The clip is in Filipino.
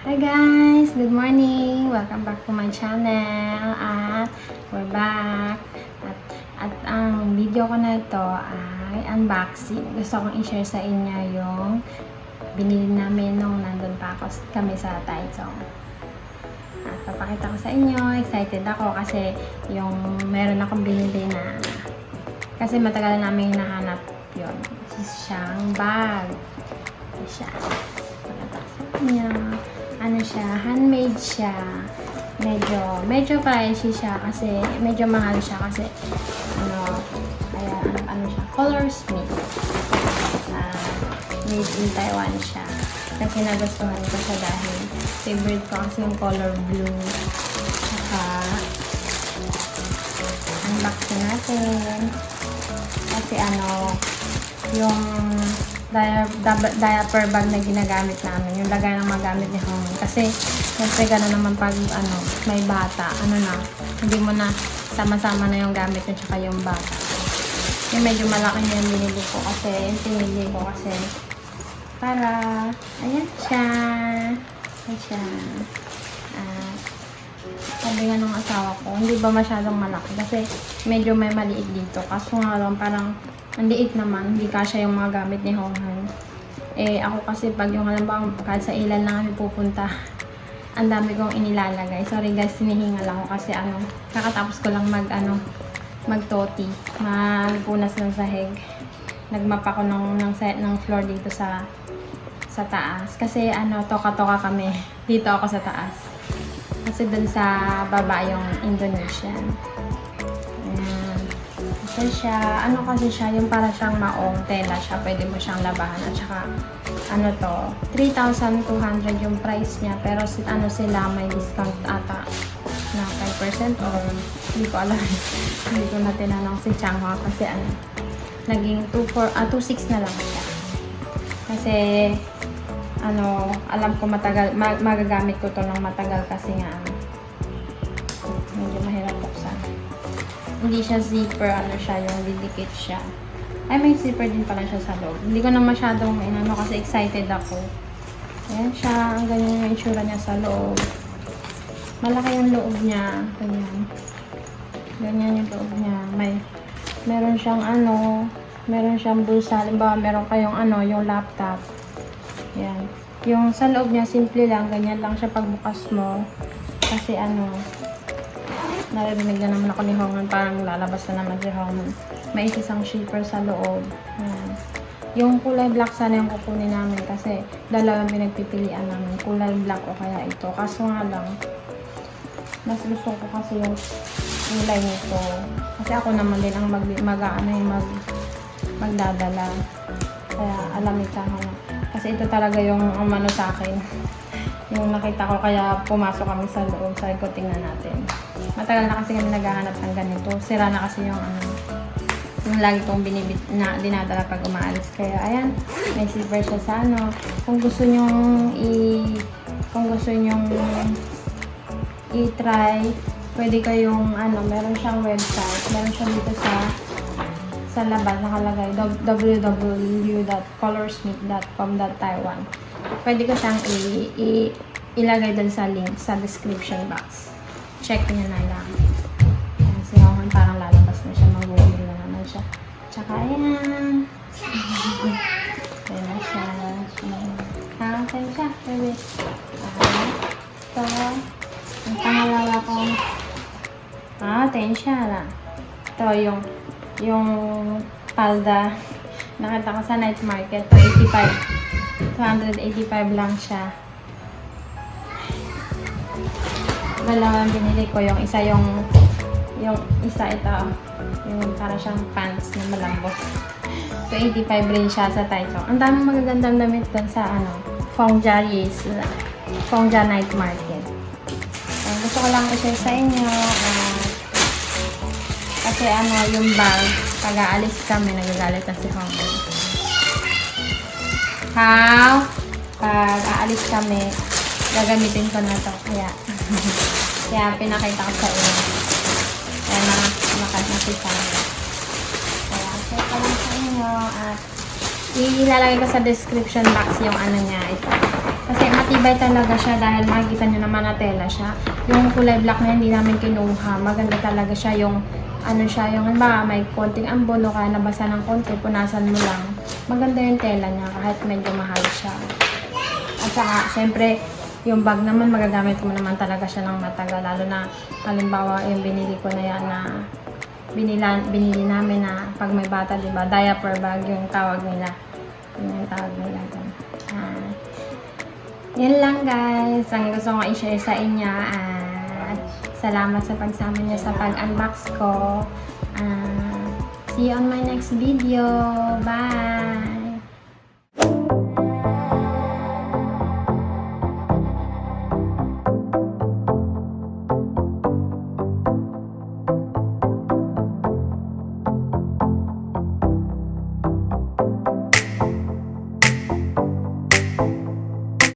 Hi guys! Good morning! Welcome back to my channel at we're back at ang video ko na ito ay unboxing. Gusto kong i-share sa inyo yung binili namin nung nandun pa kami sa Taichung. At papakita ko sa inyo, excited ako kasi yung meron akong binili na kasi matagal na namin hinahanap yun. Siyang bag. Ito siya. Pakita ko sa inyo. Ano siya, handmade siya. Medyo pricey siya kasi medyo mahal siya kasi kaya ano siya, Colorsmith. Made in Taiwan siya. Kasi nagustuhan ko siya dahil favorite ko kasi yung color blue. Saka unbox na natin. Kasi yung diaper bag na ginagamit namin, yung lagay ng magamit ni Hong. Kasi syempre gano'n naman pag may bata, hindi mo na sama-sama na yung gamit nyo tsaka yung bata. Yung medyo malaki na yung binili ko kasi, yung pinili ko kasi para, ayan siya. Ayan siya. Sabi nga nung asawa ko, hindi ba masyadong malaki kasi medyo may maliit dito. Kaso nga lang parang ang liit naman, hindi kasya yung mga gamit ni Honghan. Ako kasi pag yung halimbawa kahit sa ilan lang kami pupunta, ang dami kong inilalagay. Sorry guys, sinihingal ako kasi kakatapos ko lang magtoti, magpunas ng sahig. Nagmap ako ng floor dito sa taas. Kasi toka-toka kami. Dito ako sa taas. Kasi dun sa baba yung Indonesian. Kasi siya, kasi siya, yung para siyang maong tela siya, pwede mo siyang labahan. At saka, 3,200 yung price niya, pero sila may discount ata na 5% or hindi ko alam. Hindi ko na tinanong si Changhua kasi naging 2,600 na lang siya. Kasi, alam ko magagamit ko to ng matagal kasi nga, medyo mahirap buksan. Hindi siya zipper, siya, yung didikit siya. Ay, may zipper din pala siya sa loob. Hindi ko na masyadong kasi excited ako. Ayan siya, ang ganyan yung itsura niya sa loob. Malaki yung loob niya. Ganyan. Ganyan yung loob niya. Meron siyang bulsa. Halimbawa, meron kayong yung laptop. Ayan. Yung sa loob niya, simple lang. Ganyan lang siya pagbukas mo. Kasi naririnig na naman ako ni Honghan, parang lalabas na naman si Honghan. May isang shipper sa loob. Ayan. Yung kulay black sana yung kukunin namin kasi dalawang pinagpipilian namin, kulay black o kaya ito. Kaso nga lang, mas gusto ko kasi yung kulay nito. Kasi ako naman din ang magdadala. Kaya alam ito kasi ito talaga yung sa akin. Yung nakita ko, kaya pumasok kami sa loob. Sabi ko, tingnan natin. Matagal na kasi kami naghahanap ng ganito. Sira na kasi yung lagi kong dinadala pag umaalis. Kaya, ayan, may silver siya sa Kung gusto nyong i-try, pwede kayong, meron siyang website. Meron siya dito sa labas, nakalagay, www.colorsmith.com.taiwan. Pwede ko siyang ilagay dun sa link sa description box. Check niyo na lang. Ayan, si Honghan parang lalabas na siya. Mag-google na naman siya. Tsaka ayan. Ayan na siya. Ayan siya. Pwede. Ito. Ang pangalawa kong atensya na. Ito yung palda. Nakita ko sa night market. 285 lang siya. Dalawang binili ko. Yung isa ito. Yung para siyang pants na malambot. 285 rin siya sa Taichung. Ang daming magagandang damit doon sa Fengjia Night Market. Gusto ko lang i-share sa inyo. Kasi yung bag, pag aalis kami, nagagalit na si Honghan. Pag aalis kami, gagamitin ko na to. Kaya pinakita ko sa inyo. Kaya nakasita. Kaya share ko lang sa inyo. At ilalagay ko sa description box yung niya ito. Kasi matibay matibay talaga siya dahil makikita nyo naman na tela siya. Yung kulay black na hindi namin kinuha, maganda talaga siya yung ano siya, yung may konting ambon o kaya nabasa ng konti, punasan mo lang. Maganda yung tela niya kahit medyo mahal siya. At saka, syempre, yung bag naman, magagamit mo naman talaga siya ng matagal. Lalo na, halimbawa, yung binili ko na yan na binili namin na pag may bata, diba? Diaper bag yung tawag nila. Yun yung tawag nila dun. Yan lang guys. Ang gusto ko i-share sa inyo. At salamat sa pagsama niyo sa pag-unbox ko. See you on my next video. Bye!